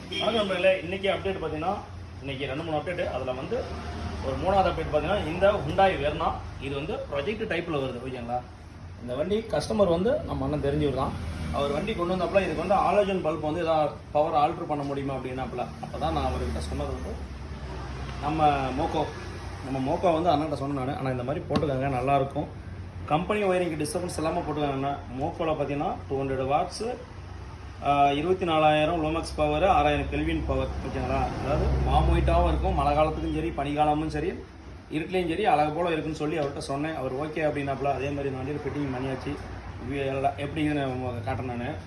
வணக்கம் நண்பர்களே, இன்றைக்கி அப்டேட் பார்த்தீங்கன்னா இன்றைக்கி 2-3 அப்டேட்டு. அதில் வந்து ஒரு 3வது அப்டேட் பார்த்தீங்கன்னா இந்த ஹுண்டாய் வெர்னா. இது வந்து ப்ரொஜெக்ட் டைப்பில் வருது. ஓகேங்களா? இந்த வண்டி கஸ்டமர் வந்து நம்ம அண்ணன் தெரிஞ்சவர் தான். அவர் வண்டி கொண்டு வந்தப்பல இதுக்கு வந்து ஆலோஜன் பல்ப் வந்து எதாவது பவர் ஆல்ட்ரு பண்ண முடியுமா அப்படின்னாப்பல. அப்போ தான் நான் அவர்கிட்ட சொன்னது வந்து நம்ம மோக்கோ வந்து அண்ணன்ட்ட சொன்னேன் நான். ஆனால் இந்த மாதிரி போட்டுக்காங்க, நல்லாயிருக்கும். கம்பெனி ஒயரிங்க்கு டிஸ்டர்பன்ஸ் இல்லாமல் போட்டுக்காங்கண்ணா. மோக்கோவில் பார்த்தீங்கன்னா 200 வாட்ஸு, 24,000 லோமேக்ஸ் பவர், 6,000 கெல்வின் பவர். ஓகேங்களா? அதாவது மாமொயிட்டாகவும் இருக்கும், மழை காலத்துக்கும் சரி பனிக்காலமும் சரி இருட்டிலையும் சரி அழகு போல் இருக்குன்னு சொல்லி அவர்கிட்ட சொன்னேன். அவர் ஓகே அப்படின்னாப்புல. அதே மாதிரி இந்த வண்டியில் ஃபிட்டிங் பண்ணியாச்சு. எப்படிங்கன்னு காட்டுறேன் நான்.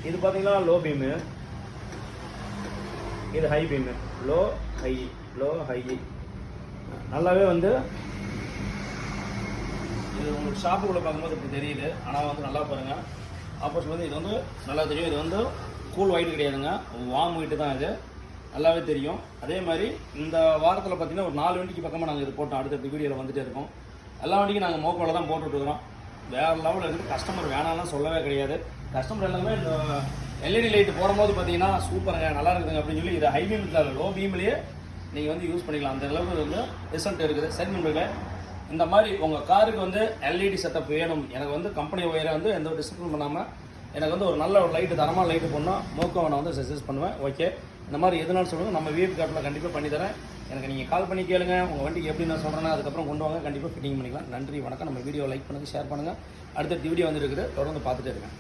இது பார்த்தீங்கன்னா லோ பீமு, இது ஹை பீமு. லோ ஹை நல்லாவே வந்து இது உங்களுக்கு ஷாப்புக்குள்ளே பார்க்கும்போது இப்படி தெரியுது. ஆனால் வந்து நல்லா பாருங்கள். ஆப்போசிட் வந்து இது வந்து நல்லா தெரியும். இது வந்து கூல் ஒயிட் கிடையாதுங்க, வார்ம் ஒயிட்டு தான். இது நல்லாவே தெரியும். அதே மாதிரி இந்த வாரத்தில் பார்த்தீங்கன்னா ஒரு 4 வண்டிக்கு பக்கமாக நாங்கள் இது போட்டோம். அடுத்த வீடியோவில் வந்துகிட்டே இருக்கோம். எல்லா வண்டிக்கும் நாங்கள் மோக்கோவில் தான் போட்டுட்ருக்குறோம். வேறு லெவலில் இருக்குது. கஸ்டமர் வேணாம்லாம் சொல்லவே கிடையாது. கஸ்டமர் எல்லாமே இந்த எல்இடி லைட்டு போடும்போது பார்த்தீங்கன்னா சூப்பருங்க, நல்லா இருக்குதுங்க அப்படின்னு சொல்லி இது ஹை பீமில் லோ பீம்லேயே நீங்கள் வந்து யூஸ் பண்ணிக்கலாம். அந்த அளவுக்கு வந்து ரிசல்ட் இருக்குது. சரி நண்பர்களே, இந்த மாதிரி உங்கள் காருக்கு வந்து எல்இடி செட்டப் வேணும், எனக்கு வந்து கம்பெனி ஒயரை வந்து எந்த ஒரு டிஸ்டர்பன் பண்ணாமல் எனக்கு வந்து ஒரு நல்ல ஒரு லைட்டு, தரமான லைட்டு போடணும், மோக்கோவை நான் வந்து சஜஸ்ட் பண்ணுவேன். ஓகே, இந்த மாதிரி எதுனாலும் சொல்லுங்கள், நம்ம வீட்டு காட்டில் கண்டிப்பாக பண்ணித்தரேன். எனக்கு நீங்கள் கால் பண்ணி கேளுங்க, உங்கள் வண்டிக்கு எப்படி நான் சொல்கிறேன்னா அதுக்கப்புறம் கொண்டு வாங்க, கண்டிப்பாக ஃபிட்டிங் பண்ணிக்கலாம். நன்றி, வணக்கம். நம்ம வீடியோ லைக் பண்ணுங்கள், ஷேர் பண்ணுங்கள். அடுத்த வீடியோ வந்துருக்குது, தொடர்ந்து பார்த்துட்டே இருக்கேன்.